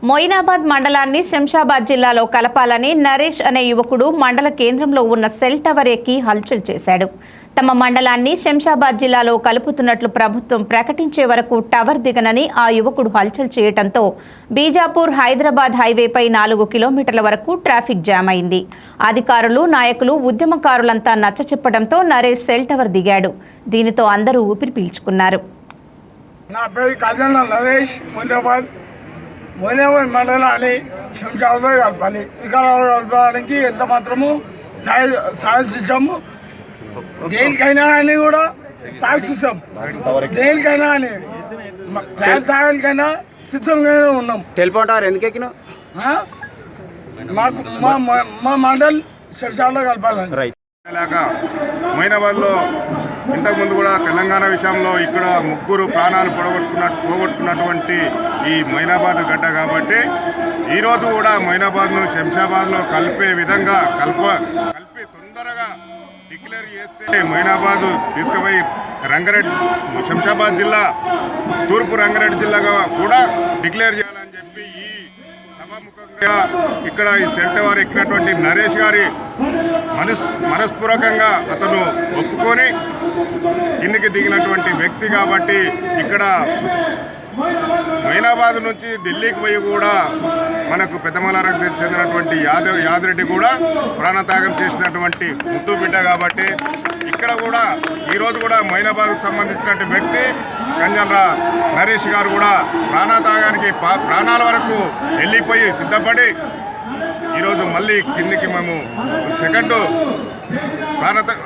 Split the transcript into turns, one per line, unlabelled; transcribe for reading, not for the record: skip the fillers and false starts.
మొయినాబాద్ మండలాన్ని శంషాబాద్ జిల్లాలో కలపాలని నరేష్ అనే యువకుడు మండల కేంద్రంలో ఉన్న సెల్ టవర్ ఎక్కి హల్చల్ చేశాడు. తమ మండలాన్ని శంషాబాద్ జిల్లాలో కలుపుతున్నట్లు ప్రభుత్వం ప్రకటించే వరకు టవర్ దిగనని ఆ యువకుడు హల్చల్ చేయడంతో బీజాపూర్ హైదరాబాద్ హైవేపై 4 కిలోమీటర్ల వరకు ట్రాఫిక్ జామ్ అయింది. అధికారులు, నాయకులు, ఉద్యమకారులంతా నచ్చచెప్పడంతో నరేష్ సెల్ టవర్ దిగాడు. దీనితో అందరూ ఊపిరి పీల్చుకున్నారు.
మొయినాబాద్ మండలాన్ని శంషాబాద్ కలపాలి. వికారాబాద్ కలపడానికి ఎంత మాత్రము సాహసిస్తాము. దేనికైనా అని కూడా సాహసిస్తాం. దేనికైనా అని ప్రాంతానికైనా సిద్ధంగా ఉన్నాం.
టెలిఫోన్ టవర్ ఎందుకు ఎక్కినా
మాకు మా మండల్ శంషాబాద్ కలపాలని.
మొయినాబాద్లో ఇంతకుముందు కూడా తెలంగాణ విషయంలో ఇక్కడ 3 ప్రాణాలు పోగొట్టుకున్నటువంటి ఈ మొయినాబాద్ గడ్డ కాబట్టి ఈరోజు కూడా మొయినాబాద్ను శంషాబాద్లో కలిపే విధంగా కలిపి తొందరగా డిక్లేర్ చేస్తే మొయినాబాద్ తీసుకుపోయి శంషాబాద్ జిల్లా తూర్పు రంగారెడ్డి జిల్లాగా కూడా డిక్లేర్ చేయాలని చెప్పి ఈ సభాముఖంగా ఇక్కడ ఈ సెల్ టవర్ ఎక్కినటువంటి నరేష్ గారి మనస్పూర్వకంగా అతను ఒప్పుకొని కిందికి దిగినటువంటి వ్యక్తి కాబట్టి ఇక్కడ మొయినాబాద్ నుంచి ఢిల్లీకి పోయి కూడా మనకు పెద్దమలారకు చెందినటువంటి యాదరెడ్డి కూడా ప్రాణత్యాగం చేసినటువంటి ముద్దు బిడ్డ కాబట్టి ఇక్కడ కూడా ఈరోజు కూడా మొయినాబాద్కు సంబంధించినటువంటి వ్యక్తి కంజర్ల నరేష్ గారు కూడా ప్రాణత్యాగానికి ప్రాణాల వరకు వెళ్ళిపోయి సిద్ధపడి ఈరోజు మళ్ళీ కిందికి మేము సెకండ్